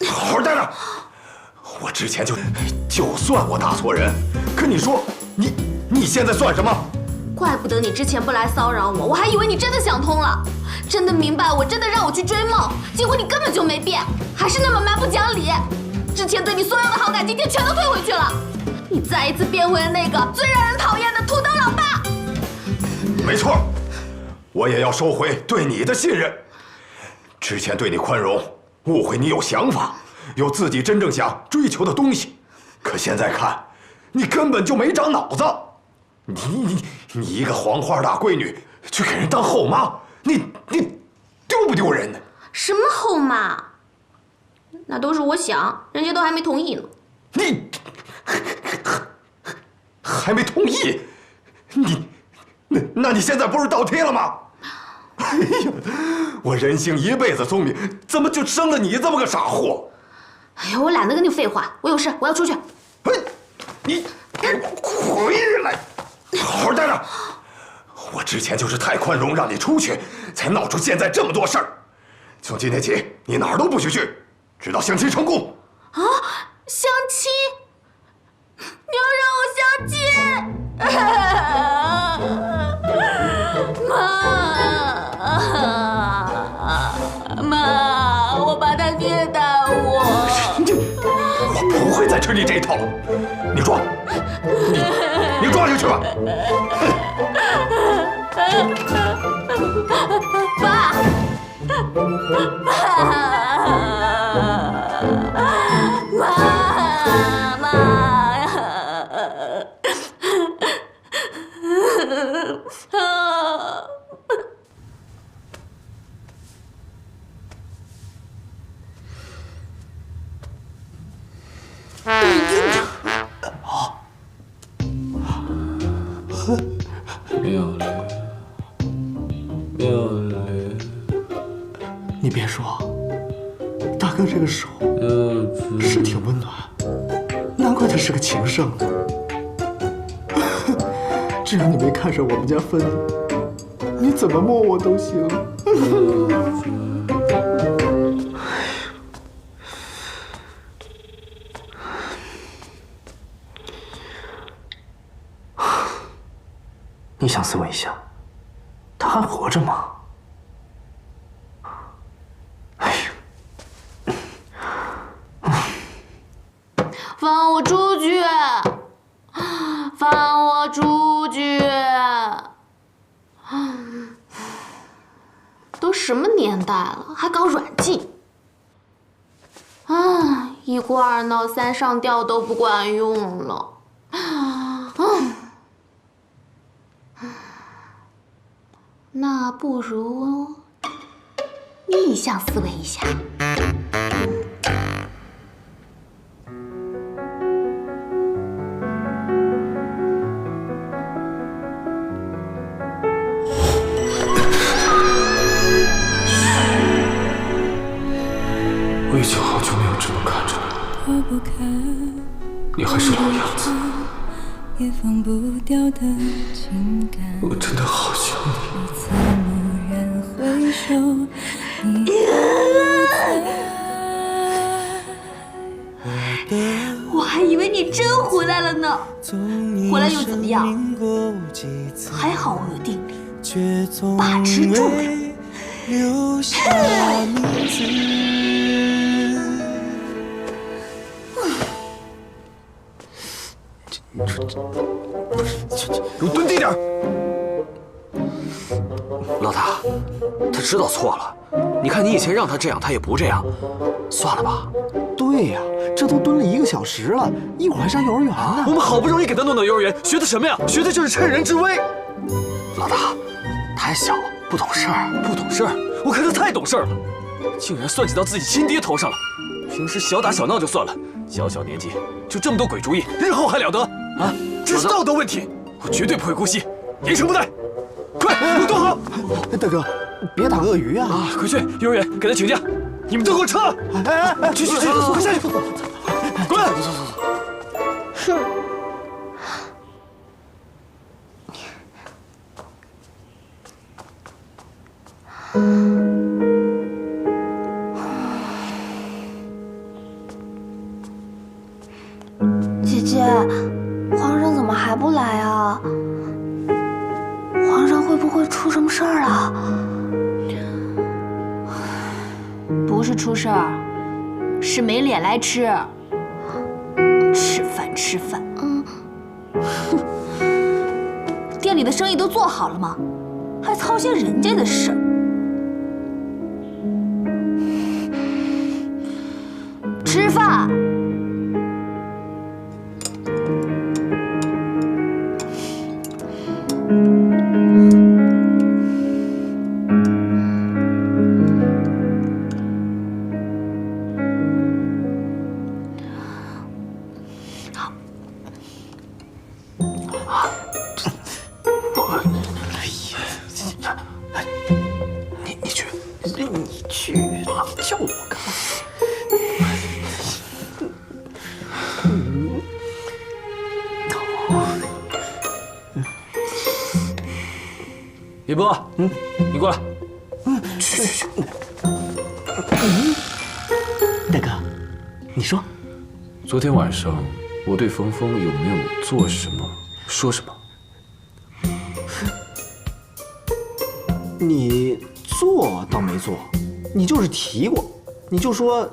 好好待着。我之前就算我打错人，可你说你现在算什么？怪不得你之前不来骚扰我，我还以为你真的想通了，真的明白我真的让我去追梦，结果你根本就没变，还是那么蛮不讲理。之前对你所有的好感，今天全都退回去了。你再一次变回了那个最让人讨厌的土豆老爸。没错，我也要收回对你的信任。之前对你宽容，误会你有想法，有自己真正想追求的东西，可现在看，你根本就没长脑子。你一个黄花大闺女，去给人当后妈，你丢不丢人呢？什么后妈？那都是我想，人家都还没同意呢。你还没同意？那你现在不是倒贴了吗？哎呀，我人性一辈子聪明，怎么就生了你这么个傻货？哎呀，我懒得跟你废话，我有事，我要出去。哎，你给我回来！好好待着。我之前就是太宽容，让你出去，才闹出现在这么多事儿。从今天起，你哪儿都不许去，直到相亲成功。啊，相亲？你要让我相亲？妈，我爸他虐待我。我不会再吃你这一套了。你抓，你抓就去吧。爸，妙丽，你别说，大哥这个手是挺温暖，难怪他是个情圣呢。只要你没看上我们家芬妮，你怎么摸我都行。你想思维一下，他还活着吗？哎呀！放我出去！放我出去！都什么年代了，还搞软禁？啊，一哭二闹三上吊都不管用了。那不如逆向思维一下。我已经好久没有这么看着你，你还是老样子，我真的好想你。我还以为你真回来了呢，回来又怎么样？还好我有定力，把持住了。给我蹲低点！老大，他知道错了。你看，你以前让他这样，他也不这样。算了吧。对呀，这都蹲了1个小时了，一会儿还上幼儿园呢。我们好不容易给他弄到幼儿园，学的什么呀？学的就是趁人之危。老大，他还小，不懂事儿，不懂事儿。我看他太懂事儿了，竟然算计到自己亲爹头上了。平时小打小闹就算了，小小年纪就这么多鬼主意，日后还了得啊？这是道德问题，我绝对不会姑息，严惩不贷。快，给我蹲好！大哥，别打鳄鱼啊！快去幼儿园给他请假！你们都给我撤！哎，去，快下去！滚！哼。皇上怎么还不来啊？皇上会不会出什么事儿啊？不是出事儿，是没脸来吃。吃饭吃饭。店里的生意都做好了吗？还操心人家的事儿。吃饭。你去，叫我干嘛？野波，你过来。去。大哥，你说，昨天晚上我对冯峰有没有做什么、说什么？你做倒没做，你就是提过，你就说，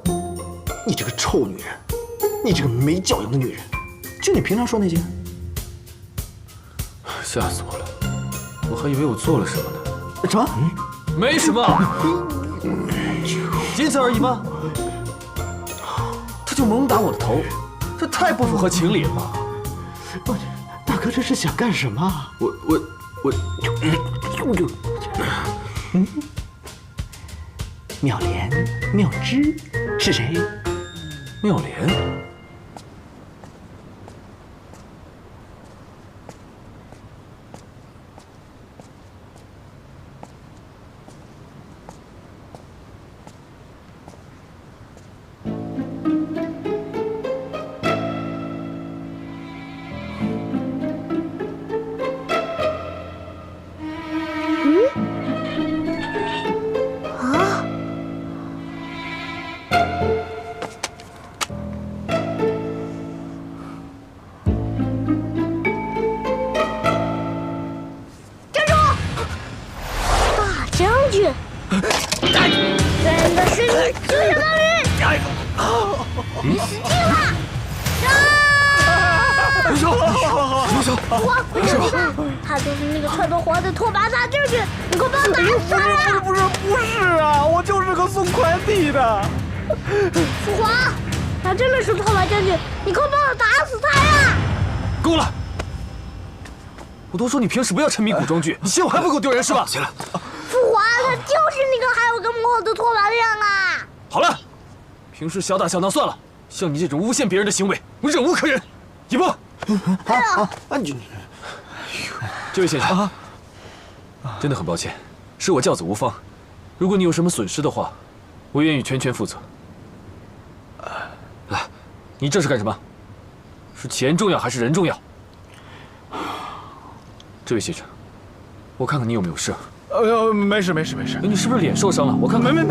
你这个臭女人，你这个没教养的女人，就你平常说那些。吓死我了，我还以为我做了什么呢。什么？没什么，仅此而已吗？他就猛打我的头，这太不符合情理了吧？大哥这是想干什么？我妙莲、妙芝是谁？妙莲。真的是你，就相当于你死定了！留手！留手！我是吧？他就是那个串着花的拓跋大将军，你快帮我打死他呀！不是啊，我就是个送快递的。父皇，他真的是拓跋将军，你快帮我打死他呀！够了！我都说你平时不要沉迷古装剧，你嫌我还不够丢人是吧？行了。父皇，他就是那个还有个幕后的拓跋亮啊！好了，平时小打小闹算了，像你这种诬陷别人的行为，我忍无可忍。野波，这位先生，真的很抱歉，是我教子无方。如果你有什么损失的话，我愿意全权负责。来，你这是干什么？是钱重要还是人重要？这位先生，我看看你有没有事。没事。你是不是脸受伤了？我看看。没。